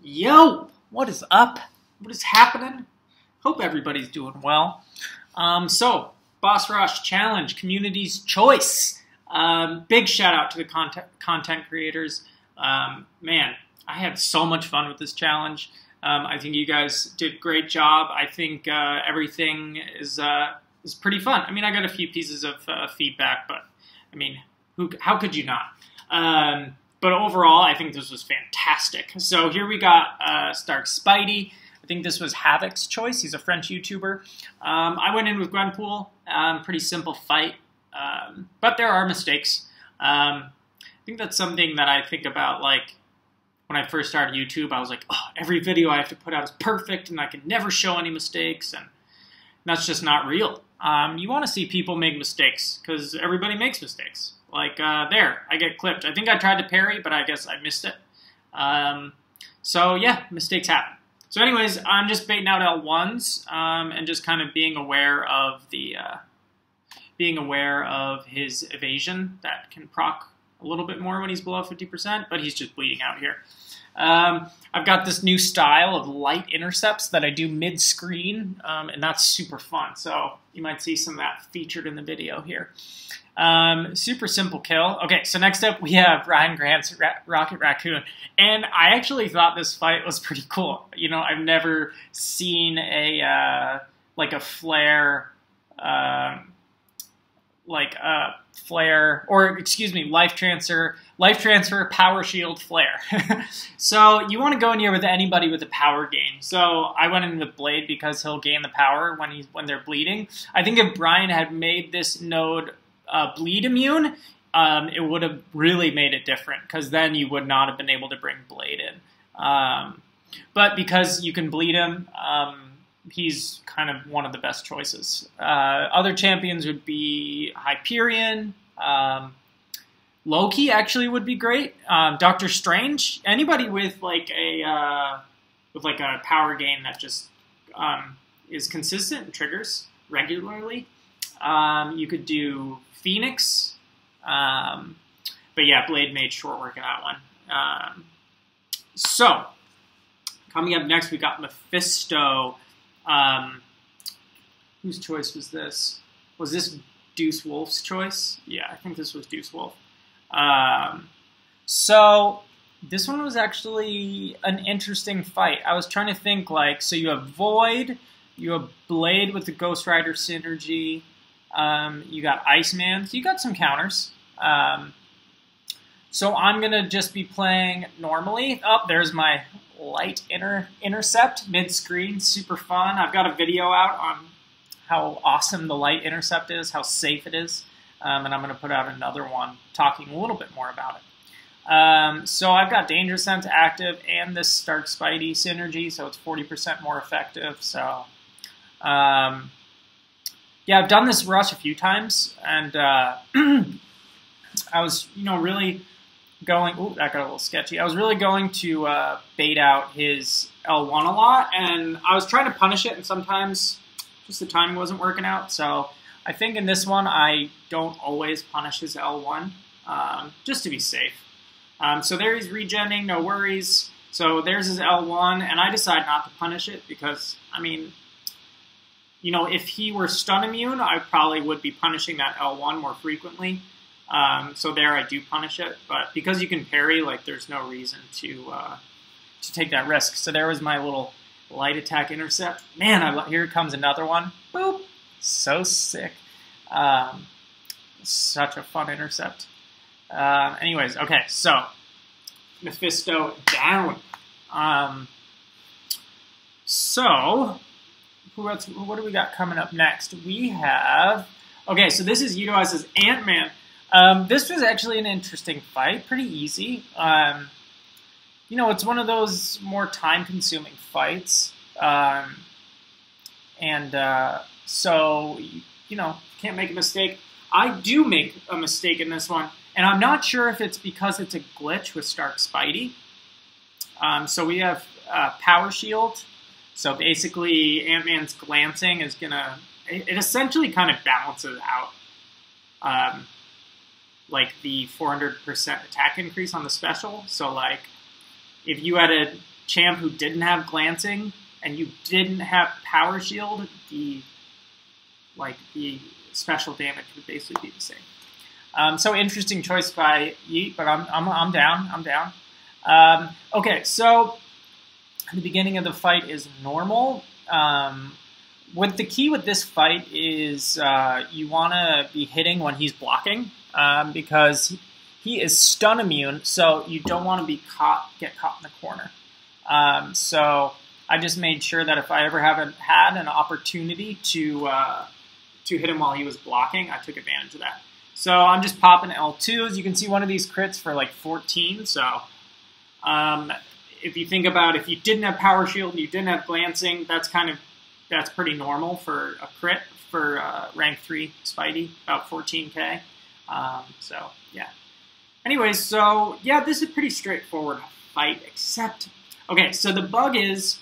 Yo, what is up? What is happening? Hope everybody's doing well. So, Boss Rush Challenge, Community's Choice. Big shout out to the content creators. Man, I had so much fun with this challenge. I think you guys did a great job. I think everything is pretty fun. I mean, I got a few pieces of feedback, but I mean, how could you not? But overall, I think this was fantastic. So here we got Stark Spidey. I think this was Havoc's choice. He's a French YouTuber. I went in with Gwenpool. Pretty simple fight, but there are mistakes. I think that's something that I think about, like, when I first started YouTube. I was like, oh, every video I have to put out is perfect, and I can never show any mistakes, and that's just not real. You want to see people make mistakes, because everybody makes mistakes. Like, there, I get clipped. I think I tried to parry, but I guess I missed it. So, yeah, mistakes happen. So anyways, I'm just baiting out L1s and just kind of being aware of his evasion. That can proc a little bit more when he's below 50%, but he's just bleeding out here. I've got this new style of light intercepts that I do mid-screen, and that's super fun. So you might see some of that featured in the video here. Super simple kill. Okay, so next up we have Ryan Grant's Rocket Raccoon. And I actually thought this fight was pretty cool. You know, I've never seen a, like a flare, life transfer power shield flare. So you want to go in here with anybody with a power gain. So I went in with Blade because he'll gain the power when they're bleeding. I think if Brian had made this node bleed immune, it would have really made it different, because then you would not have been able to bring Blade in. But because you can bleed him, he's kind of one of the best choices. Other champions would be Hyperion. Loki actually would be great. Doctor Strange. Anybody with like a power gain that just is consistent and triggers regularly. You could do Phoenix. But yeah, Blade made short work of that one. So, coming up next, we got Mephisto. Whose choice was this? Was this Deuce Wolf's choice? Yeah, I think this was Deuce Wolf. So, this one was actually an interesting fight. I was trying to think, like, so you have Void, you have Blade with the Ghost Rider synergy, you got Iceman, so you got some counters. So I'm going to just be playing normally. Oh, there's my light intercept mid-screen. Super fun. I've got a video out on how awesome the light intercept is, how safe it is. And I'm going to put out another one talking a little bit more about it. So I've got Danger Sense active and this Stark Spidey synergy, so it's 40% more effective. So, yeah, I've done this rush a few times, and I was, really going, ooh, that got a little sketchy. I was really going to bait out his L1 a lot, and I was trying to punish it, and sometimes just the timing wasn't working out. So I think in this one, I don't always punish his L1, just to be safe. So there he's regenning, no worries. So there's his L1, and I decide not to punish it because, I mean, if he were stun immune, I probably would be punishing that L1 more frequently. So there I do punish it, but because you can parry, like, there's no reason to take that risk. So there was my little light attack intercept. Man, here comes another one. Boop. So sick. Such a fun intercept. Anyways, okay, so Mephisto down. So what do we got coming up next? We have, okay, so this is utilized as AntMan. This was actually an interesting fight, pretty easy. It's one of those more time-consuming fights, so, can't make a mistake. I do make a mistake in this one, and I'm not sure if it's because it's a glitch with Stark Spidey. So we have Power Shield. So basically, AntMan's glancing is gonna, it essentially kind of balances out, like the 400% attack increase on the special. So like, if you had a champ who didn't have glancing and you didn't have power shield, the special damage would basically be the same. So interesting choice by Yeet, but I'm down. I'm down. Okay, so the beginning of the fight is normal. What the key with this fight is you want to be hitting when he's blocking because he is stun immune, so you don't want to get caught in the corner. So I just made sure that if I ever haven't had an opportunity to hit him while he was blocking, I took advantage of that. So I'm just popping L2s. You can see one of these crits for like 14. So if you think about if you didn't have power shield and you didn't have glancing, that's pretty normal for a crit for rank 3 Spidey, about 14k. So yeah. Anyways, so yeah, this is a pretty straightforward fight, except okay. So the bug is,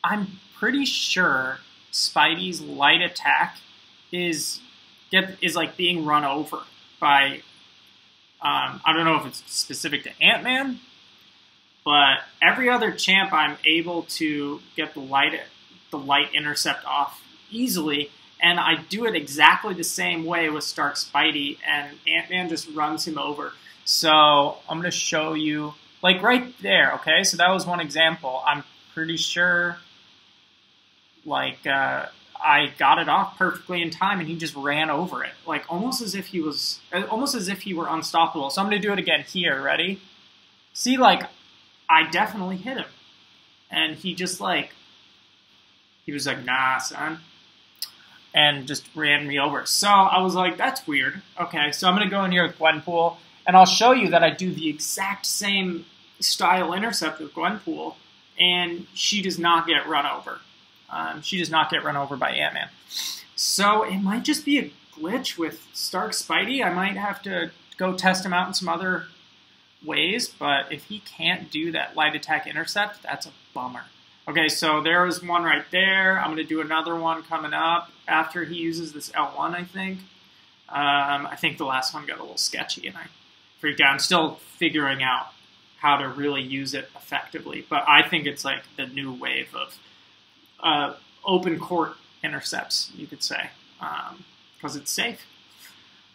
I'm pretty sure Spidey's light attack is like being run over by. I don't know if it's specific to AntMan, but every other champ I'm able to get the light intercept off easily, and I do it exactly the same way with Stark Spidey, and AntMan just runs him over. So I'm going to show you, like right there, okay? So that was one example. I'm pretty sure, like, I got it off perfectly in time, and he just ran over it, like almost as if he were unstoppable. So I'm going to do it again here. Ready? See, like, I definitely hit him, and he just he was like, nah, son, and just ran me over. So I was like, that's weird. Okay, so I'm going to go in here with Gwenpool, and I'll show you that I do the exact same style intercept with Gwenpool, and she does not get run over. She does not get run over by AntMan. So it might just be a glitch with Stark Spidey. I might have to go test him out in some other ways, but if he can't do that light attack intercept, that's a bummer. Okay, so there was one right there. I'm going to do another one coming up after he uses this L1, I think. I think the last one got a little sketchy, and I freaked out. I'm still figuring out how to really use it effectively, but I think it's like the new wave of open court intercepts, you could say, because it's safe.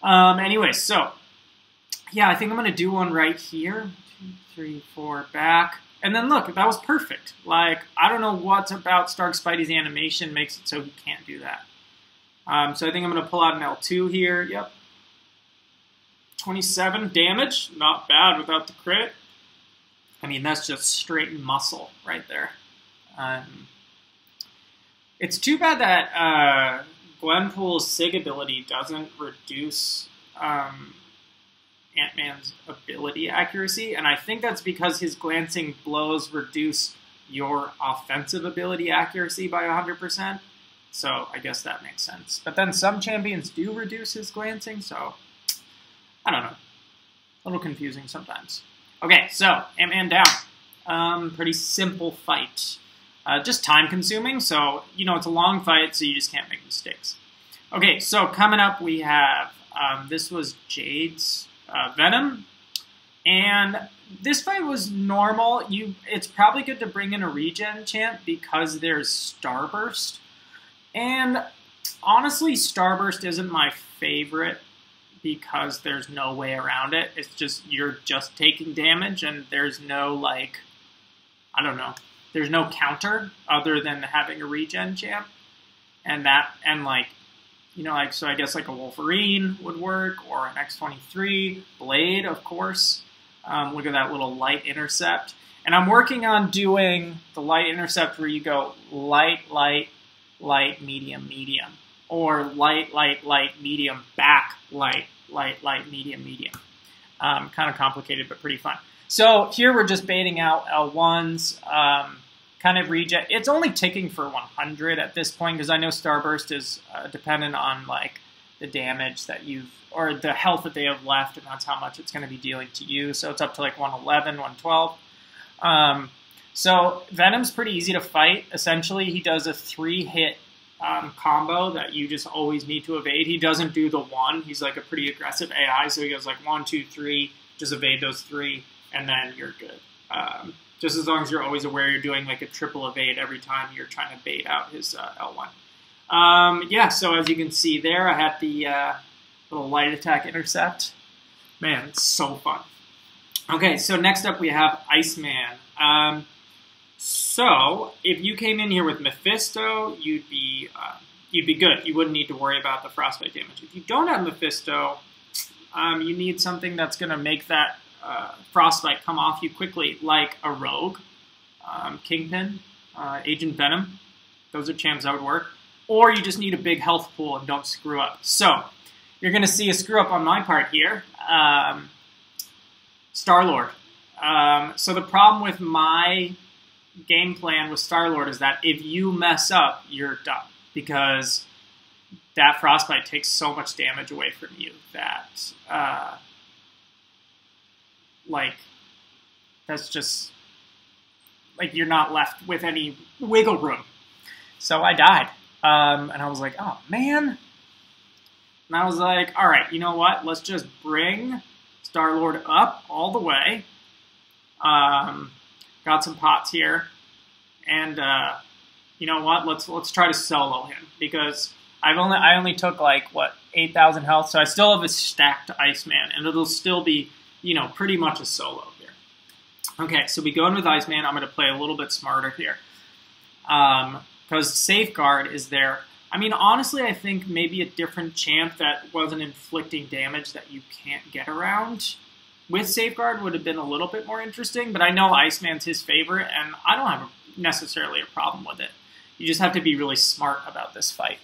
Anyway, so yeah, I think I'm going to do one right here. 2, 3, 4, back. And then look, that was perfect. Like, I don't know what about Stark Spidey's animation makes it so he can't do that. So I think I'm going to pull out an L2 here. Yep. 27 damage. Not bad without the crit. I mean, that's just straight muscle right there. It's too bad that Gwenpool's SIG ability doesn't reduce AntMan's ability accuracy, and I think that's because his glancing blows reduce your offensive ability accuracy by 100%. So I guess that makes sense. But then some champions do reduce his glancing, so I don't know. A little confusing sometimes. Okay, so AntMan down. Pretty simple fight. Just time-consuming, so, you know, it's a long fight, so you just can't make mistakes. Okay, so coming up we have, this was Jade's Venom, and this fight was normal. It's probably good to bring in a regen champ because there's Starburst, and honestly, Starburst isn't my favorite because there's no way around it. It's just, you're just taking damage, and there's no, like, I don't know. There's no counter other than having a regen champ, and like, you know, like, so I guess like a Wolverine would work, or an X-23, Blade, of course. Look at that little light intercept. And I'm working on doing the light intercept where you go light, light, light, medium, medium, or light, light, light, medium, back, light, light, light, medium, medium. Kind of complicated, but pretty fun. So here we're just baiting out L1s, kind of regen. It's only ticking for 100 at this point because I know Starburst is dependent on like the damage that you've, or the health that they have left, and that's how much it's going to be dealing to you. So it's up to like 111, 112. So Venom's pretty easy to fight. Essentially, he does a 3-hit combo that you just always need to evade. He doesn't do the 1. He's like a pretty aggressive AI, so he goes like 1, 2, 3, just evade those 3, and then you're good. Just as long as you're always aware you're doing like a triple evade every time you're trying to bait out his L1. Yeah, so as you can see there, I had the little light attack intercept. Man, it's so fun. Okay, so next up we have Iceman. So if you came in here with Mephisto, you'd be good. You wouldn't need to worry about the frostbite damage. If you don't have Mephisto, you need something that's going to make that frostbite come off you quickly, like a rogue, Kingpin, Agent Venom. Those are champs that would work. Or you just need a big health pool and don't screw up. So you're going to see a screw up on my part here. StarLord. So the problem with my game plan with StarLord is that if you mess up, you're done. Because that frostbite takes so much damage away from you that, like, that's just, like, you're not left with any wiggle room. So I died. And I was like, oh, man. And I was like, all right, you know what? Let's just bring StarLord up all the way. Got some pots here. And, you know what? Let's try to solo him. Because I only took, like, what, 8,000 health. So I still have a stacked Iceman. And it'll still be, you know, pretty much a solo here. Okay, so we go in with Iceman. I'm going to play a little bit smarter here. Because Safeguard is there. I mean, honestly, I think maybe a different champ that wasn't inflicting damage that you can't get around with Safeguard would have been a little bit more interesting. But I know Iceman's his favorite, and I don't have necessarily a problem with it. You just have to be really smart about this fight.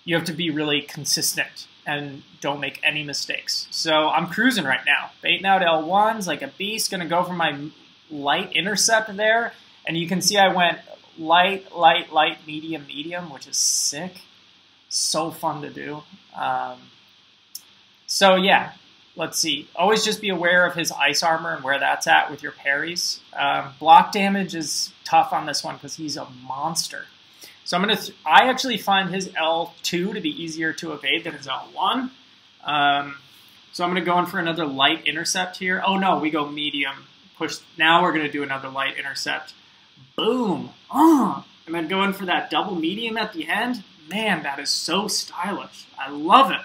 You have to be really consistent and don't make any mistakes. So I'm cruising right now. Baiting out L1s like a beast. Going to go for my light intercept there. And you can see I went light, light, light, medium, medium, which is sick. So fun to do. So yeah, let's see. Always just be aware of his ice armor and where that's at with your parries. Block damage is tough on this one because he's a monster. So I actually find his L2 to be easier to evade than his L1. So I'm going to go in for another light intercept here. Oh no, we go medium. Push. Now we're going to do another light intercept. Boom. And then go in for that double medium at the end. Man, that is so stylish. I love it.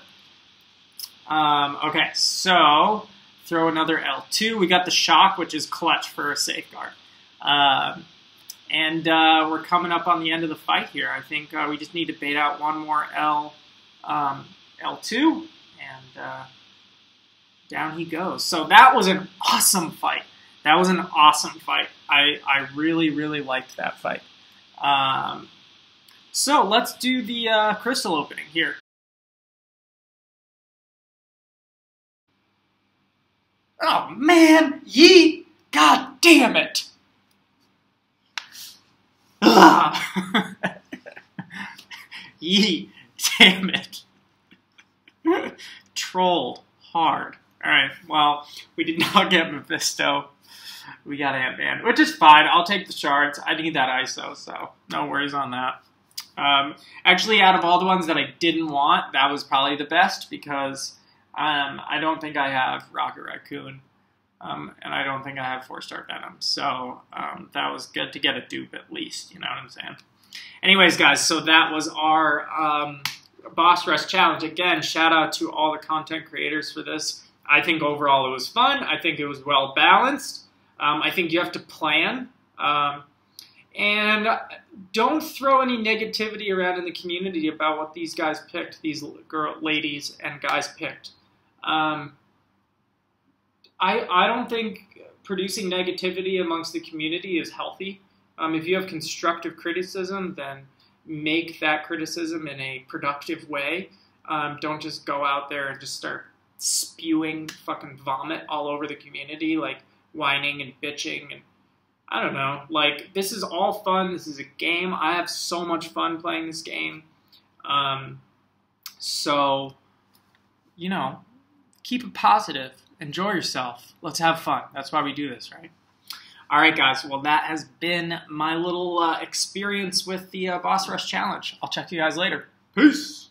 Okay, so throw another L2. We got the shock, which is clutch for a Safeguard. And we're coming up on the end of the fight here. I think we just need to bait out one more L2, and down he goes. So that was an awesome fight. That was an awesome fight. I really, really liked that fight. So let's do the crystal opening here. Oh, man! Yeet! God damn it! Yeet! Damn it! Trolled hard. Alright, well, we did not get Mephisto. We got AntMan, which is fine. I'll take the shards. I need that ISO, so no worries on that. Actually, out of all the ones that I didn't want, that was probably the best because I don't think I have Rocket Raccoon, and I don't think I have 4-star Venom. So that was good to get a dupe at least, you know what I'm saying? Anyways, guys, so that was our Boss Rush Challenge. Again, shout out to all the content creators for this. I think overall it was fun. I think it was well balanced. I think you have to plan. And don't throw any negativity around in the community about what these guys picked, these ladies and guys picked. I don't think producing negativity amongst the community is healthy. If you have constructive criticism, then make that criticism in a productive way. Don't just go out there and just start spewing fucking vomit all over the community, like whining and bitching and I don't know, like, this is all fun. This is a game. I have so much fun playing this game. So, you know, keep it positive. Enjoy yourself. Let's have fun. That's why we do this, right? All right, guys. Well, that has been my little experience with the Boss Rush Challenge. I'll check you guys later. Peace.